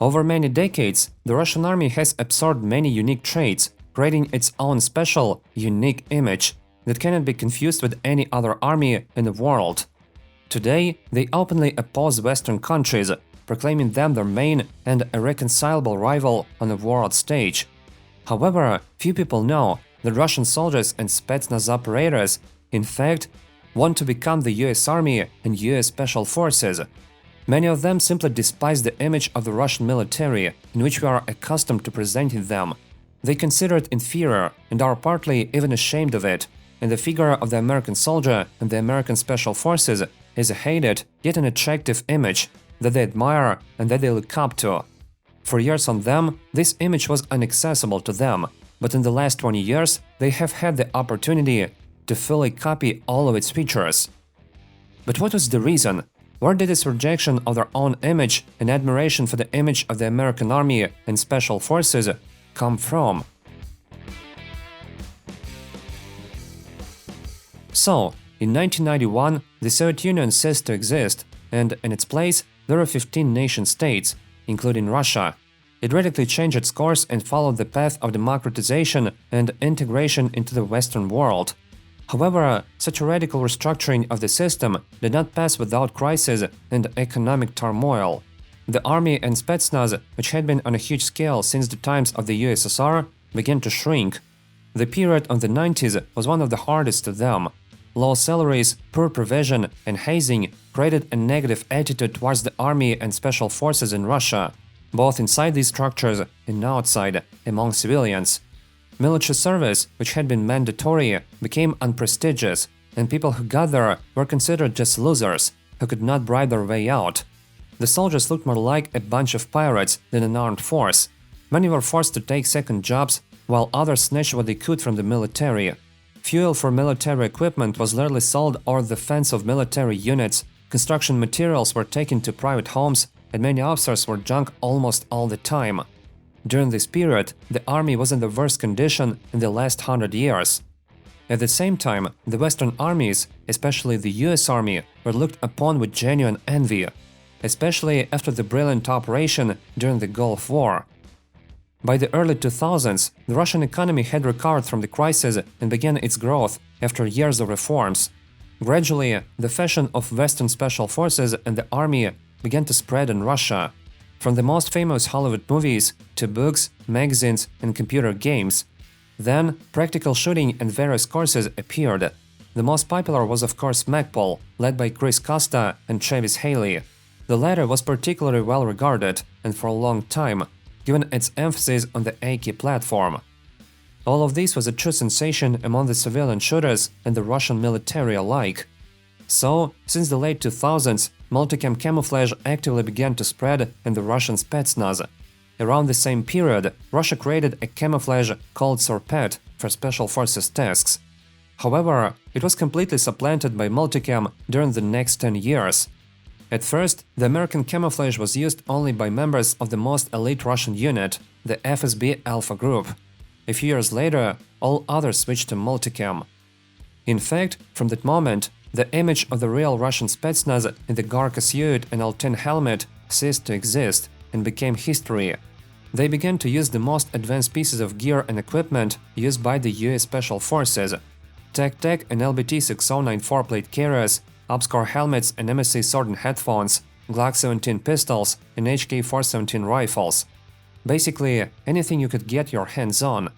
Over many decades, the Russian army has absorbed many unique traits, creating its own special, unique image that cannot be confused with any other army in the world. Today, they openly oppose Western countries, proclaiming them their main and irreconcilable rival on the world stage. However, few people know that Russian soldiers and Spetsnaz operators, in fact, want to become the US Army and US Special Forces. Many of them simply despise the image of the Russian military in which we are accustomed to presenting them. They consider it inferior and are partly even ashamed of it, and the figure of the American soldier and the American Special Forces is a hated yet an attractive image that they admire and that they look up to. For years on them, this image was inaccessible to them, but in the last 20 years, they have had the opportunity to fully copy all of its features. But what was the reason? Where did this rejection of their own image and admiration for the image of the American Army and Special Forces come from? So, in 1991, the Soviet Union ceased to exist, and in its place, there were 15 nation-states, including Russia. It radically changed its course and followed the path of democratization and integration into the Western world. However, such a radical restructuring of the system did not pass without crisis and economic turmoil. The army and Spetsnaz, which had been on a huge scale since the times of the USSR, began to shrink. The period of the 90s was one of the hardest to them. Low salaries, poor provision, and hazing created a negative attitude towards the army and special forces in Russia, both inside these structures and outside, among civilians. Military service, which had been mandatory, became unprestigious, and people who got there were considered just losers who could not bribe their way out. The soldiers looked more like a bunch of pirates than an armed force. Many were forced to take second jobs, while others snatched what they could from the military. Fuel for military equipment was literally sold over the fence of military units, construction materials were taken to private homes, and many officers were drunk almost all the time. During this period, the army was in the worst condition in the last 100 years. At the same time, the Western armies, especially the US Army, were looked upon with genuine envy, especially after the brilliant operation during the Gulf War. By the early 2000s, the Russian economy had recovered from the crisis and began its growth after years of reforms. Gradually, the fashion of Western special forces and the army began to spread in Russia. From the most famous Hollywood movies to books, magazines, and computer games. Then, practical shooting and various courses appeared. The most popular was of course Magpul, led by Chris Costa and Travis Haley. The latter was particularly well regarded, and for a long time, given its emphasis on the AK platform. All of this was a true sensation among the civilian shooters and the Russian military alike. So, since the late 2000s, multicam camouflage actively began to spread in the Russian Spetsnaz. Around the same period, Russia created a camouflage called Sorpet for special forces tasks. However, it was completely supplanted by multicam during the next 10 years. At first, the American camouflage was used only by members of the most elite Russian unit, the FSB Alpha Group. A few years later, all others switched to multicam. In fact, from that moment, the image of the real Russian Spetsnaz in the Gorka suit and L-10 helmet ceased to exist and became history. They began to use the most advanced pieces of gear and equipment used by the US Special Forces: TAC-TAC and LBT-6094 4-plate carriers, Upscore helmets and MSC sword and headphones, Glock 17 pistols and HK-417 rifles. Basically, anything you could get your hands on.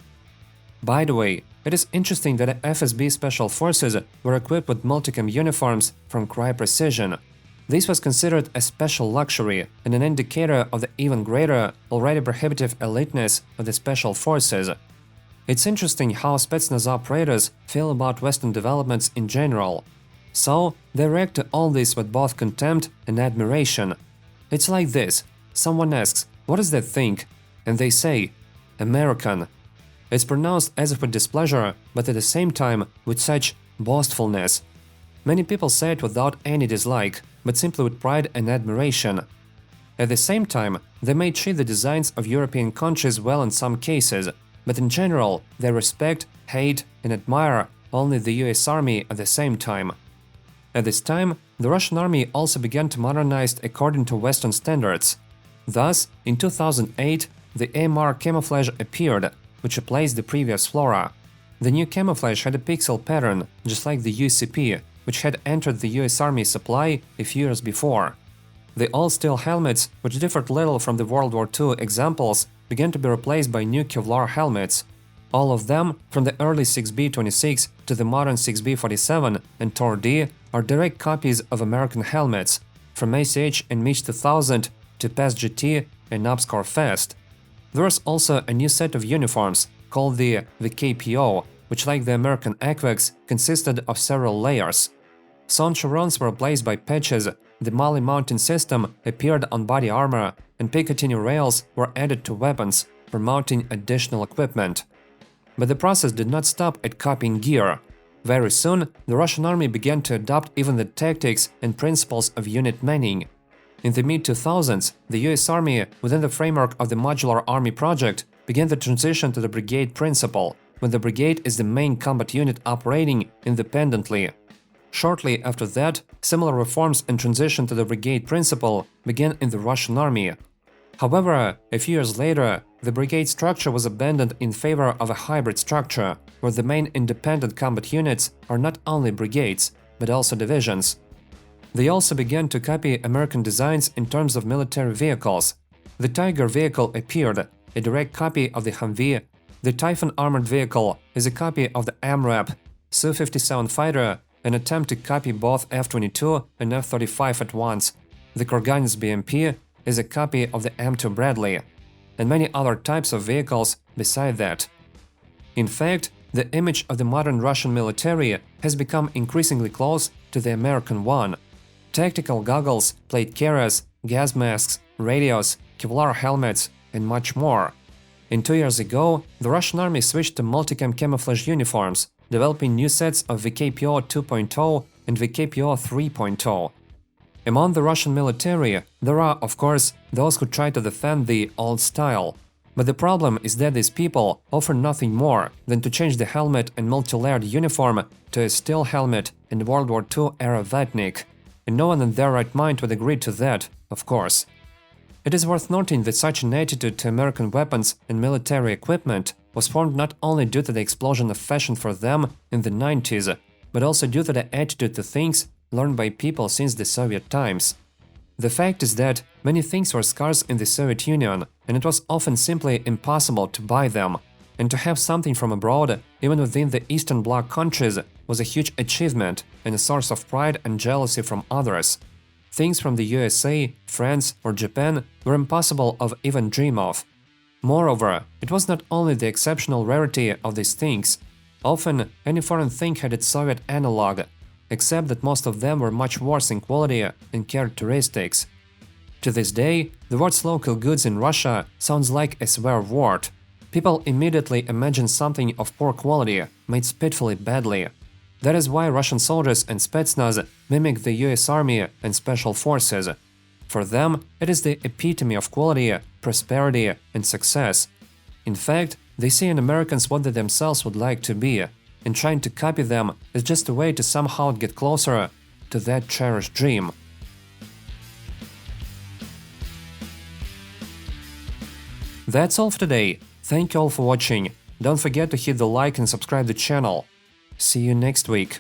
By the way, it is interesting that FSB Special Forces were equipped with multicam uniforms from Crye Precision. This was considered a special luxury and an indicator of the even greater, already prohibitive eliteness of the Special Forces. It's interesting how Spetsnaz operators feel about Western developments in general. So, they react to all this with both contempt and admiration. It's like this: someone asks, "What does that think?" And they say, "American." It's pronounced as if with displeasure, but at the same time with such boastfulness. Many people say it without any dislike, but simply with pride and admiration. At the same time, they may treat the designs of European countries well in some cases, but in general, they respect, hate, and admire only the US Army at the same time. At this time, the Russian army also began to modernize according to Western standards. Thus, in 2008, the AMR camouflage appeared, which replaced the previous flora. The new camouflage had a pixel pattern, just like the UCP, which had entered the US Army supply a few years before. The all-steel helmets, which differed little from the World War II examples, began to be replaced by new Kevlar helmets. All of them, from the early 6B26 to the modern 6B47 and Tor-D, are direct copies of American helmets, from ACH and MiG 2000 to PAS GT and Upscore Fast. There was also a new set of uniforms, called the KPO, which, like the American ACVEX, consisted of several layers. Sun chevrons were replaced by patches, the MOLLE mounting system appeared on body armor, and Picatinny rails were added to weapons for mounting additional equipment. But the process did not stop at copying gear. Very soon, the Russian army began to adopt even the tactics and principles of unit manning. In the mid-2000s, the US Army, within the framework of the Modular Army project, began the transition to the brigade principle, when the brigade is the main combat unit operating independently. Shortly after that, similar reforms and transition to the brigade principle began in the Russian army. However, a few years later, the brigade structure was abandoned in favor of a hybrid structure, where the main independent combat units are not only brigades, but also divisions. They also began to copy American designs in terms of military vehicles. The Tiger vehicle appeared, a direct copy of the Humvee. The Typhoon armored vehicle is a copy of the AMRAP Su-57 fighter, an attempt to copy both F-22 and F-35 at once. The Kurganets BMP is a copy of the M2 Bradley, and many other types of vehicles beside that. In fact, the image of the modern Russian military has become increasingly close to the American one. Tactical goggles, plate carriers, gas masks, radios, Kevlar helmets, and much more. And 2 years ago, the Russian army switched to multicam camouflage uniforms, developing new sets of VKPO 2.0 and VKPO 3.0. Among the Russian military, there are, of course, those who try to defend the old style. But the problem is that these people offer nothing more than to change the helmet and multi-layered uniform to a steel helmet and World War II-era Vatnik. And no one in their right mind would agree to that, of course. It is worth noting that such an attitude to American weapons and military equipment was formed not only due to the explosion of fashion for them in the 90s, but also due to the attitude to things learned by people since the Soviet times. The fact is that many things were scarce in the Soviet Union, and it was often simply impossible to buy them. And to have something from abroad, even within the Eastern Bloc countries, was a huge achievement and a source of pride and jealousy from others. Things from the USA, France, or Japan were impossible of even dream of. Moreover, it was not only the exceptional rarity of these things. Often, any foreign thing had its Soviet analog, except that most of them were much worse in quality and characteristics. To this day, the words local goods in Russia sounds like a swear word. People immediately imagine something of poor quality, made spitefully badly. That is why Russian soldiers and Spetsnaz mimic the US Army and Special Forces. For them, it is the epitome of quality, prosperity, and success. In fact, they see in Americans what they themselves would like to be, and trying to copy them is just a way to somehow get closer to that cherished dream. That's all for today. Thank you all for watching. Don't forget to hit the like and subscribe the channel. See you next week.